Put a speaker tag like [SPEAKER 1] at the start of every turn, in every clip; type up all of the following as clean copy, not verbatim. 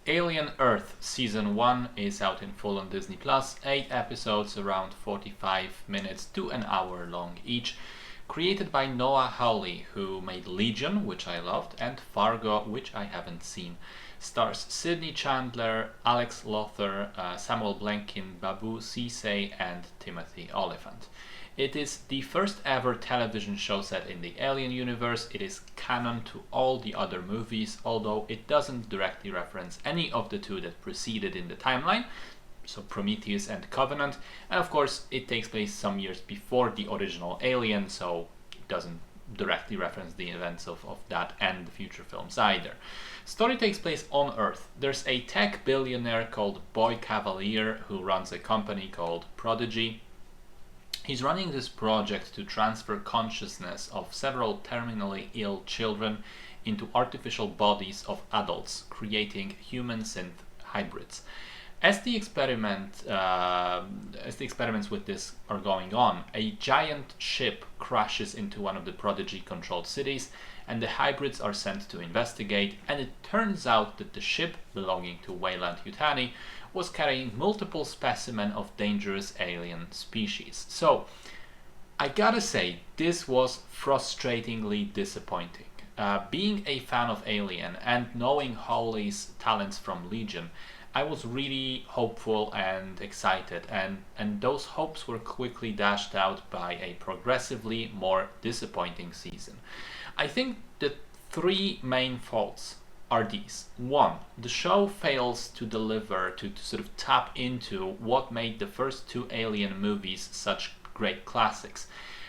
[SPEAKER 1] Alien Earth Season 1 is out in full on Disney+, 8 episodes around 45 minutes to an hour long each, created by Noah Hawley, who made Legion, which I loved, and Fargo, which I haven't seen. Stars Sydney Chandler, Alex Lothar, Samuel Blankin, Babu Cisse, and Timothy Olyphant. It is the first ever television show set in the Alien universe. It is canon to all the other movies, although it doesn't directly reference any of the two that preceded in the timeline, so Prometheus and Covenant, and of course it takes place some years before the original Alien, so it doesn't directly reference the events of that and the future films either. Story takes place on Earth. There's a tech billionaire called Boy Cavalier who runs a company called Prodigy. He's running this project to transfer consciousness of several terminally ill children into artificial bodies of adults, creating human-synth hybrids. As the experiments with this are going on, a giant ship crashes into one of the Prodigy-controlled cities, and the hybrids are sent to investigate, and it turns out that the ship belonging to Weyland-Yutani was carrying multiple specimens of dangerous alien species. So, I gotta say, this was frustratingly disappointing. Being a fan of Alien and knowing Hawley's talents from Legion, I was really hopeful and excited, and those hopes were quickly dashed out by a progressively more disappointing season. I think the three main faults are these. One, the show fails to deliver, to sort of tap into what made the first two Alien movies such great classics,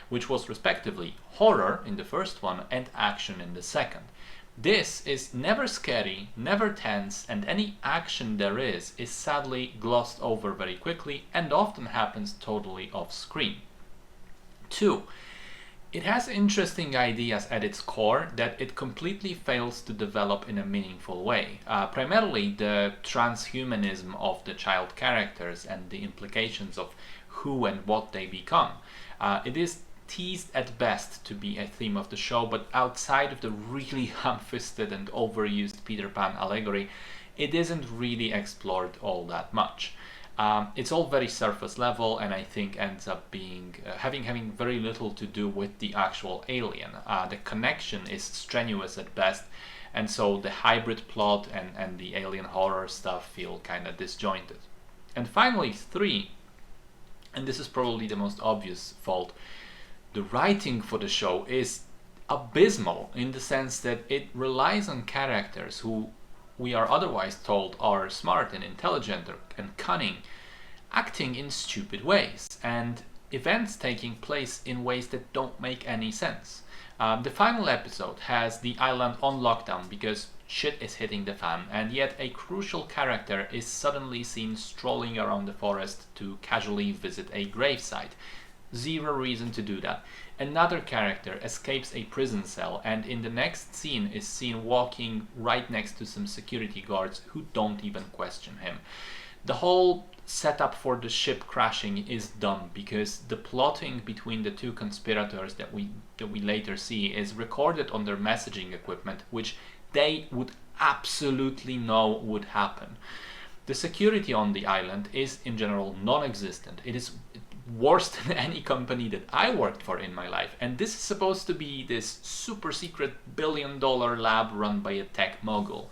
[SPEAKER 1] which was respectively horror in the first one and action in the second. This is never scary, never tense, and any action there is sadly glossed over very quickly and often happens totally off screen. Two, it has interesting ideas at its core that it completely fails to develop in a meaningful way. Primarily the transhumanism of the child characters and the implications of who and what they become. It is teased at best to be a theme of the show, but outside of the really ham-fisted and overused Peter Pan allegory, it isn't really explored all that much. It's all very surface level, and I think ends up being having very little to do with the actual alien. The connection is strenuous at best, and so the hybrid plot and the alien horror stuff feel kind of disjointed. And finally, three, and this is probably the most obvious fault, the writing for the show is abysmal in the sense that it relies on characters who we are otherwise told are smart and intelligent and cunning, acting in stupid ways, and events taking place in ways that don't make any sense. The final episode has the island on lockdown because shit is hitting the fan, and yet a crucial character is suddenly seen strolling around the forest to casually visit a gravesite. Zero reason to do that. Another character escapes a prison cell and in the next scene is seen walking right next to some security guards who don't even question him. The whole setup for the ship crashing is dumb because the plotting between the two conspirators that we later see is recorded on their messaging equipment, which they would absolutely know would happen. The security on the island is in general non-existent. It is worse than any company that I worked for in my life, and this is supposed to be this super secret billion-dollar lab run by a tech mogul.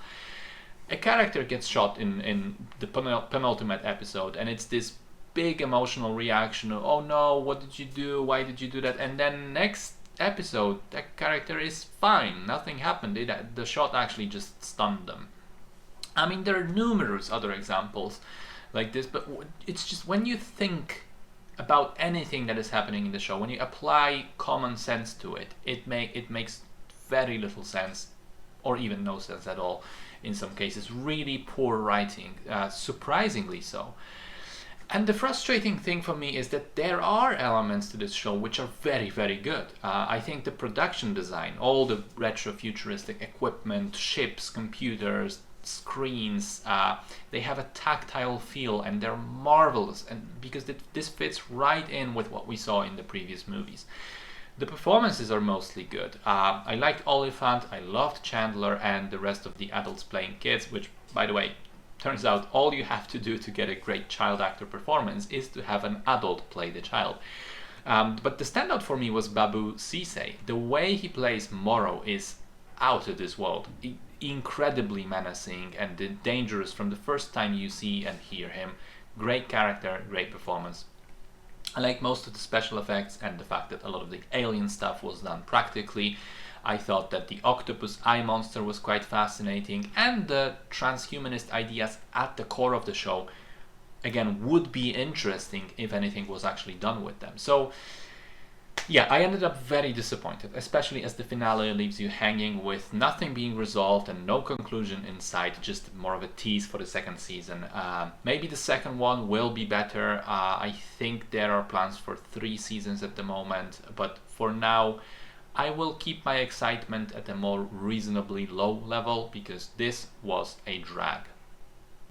[SPEAKER 1] A character gets shot in the penultimate episode, and it's this big emotional reaction of, oh no, what did you do, why did you do that, and then next episode that character is fine, nothing happened, the shot actually just stunned them. I mean, there are numerous other examples like this, but it's just when you think about anything that is happening in the show, when you apply common sense to it, it makes very little sense, or even no sense at all in some cases. Really poor writing, surprisingly so. And the frustrating thing for me is that there are elements to this show which are very, very good. I think the production design, all the retro-futuristic equipment, ships, computers, screens, they have a tactile feel and they're marvelous, and because this fits right in with what we saw in the previous movies. The performances are mostly good. I liked Oliphant, I loved Chandler and the rest of the adults playing kids, which, by the way, turns out all you have to do to get a great child actor performance is to have an adult play the child. But the standout for me was Babu Sise. The way he plays Moro is out of this world. Incredibly menacing and dangerous from the first time you see and hear him. Great character, great performance. I like most of the special effects and the fact that a lot of the alien stuff was done practically. I thought that the octopus eye monster was quite fascinating, and the transhumanist ideas at the core of the show, again, would be interesting if anything was actually done with them. So yeah, I ended up very disappointed, especially as the finale leaves you hanging with nothing being resolved and no conclusion in sight, just more of a tease for the second season. Maybe the second one will be better. I think there are plans for 3 seasons at the moment, but for now, I will keep my excitement at a more reasonably low level because this was a drag.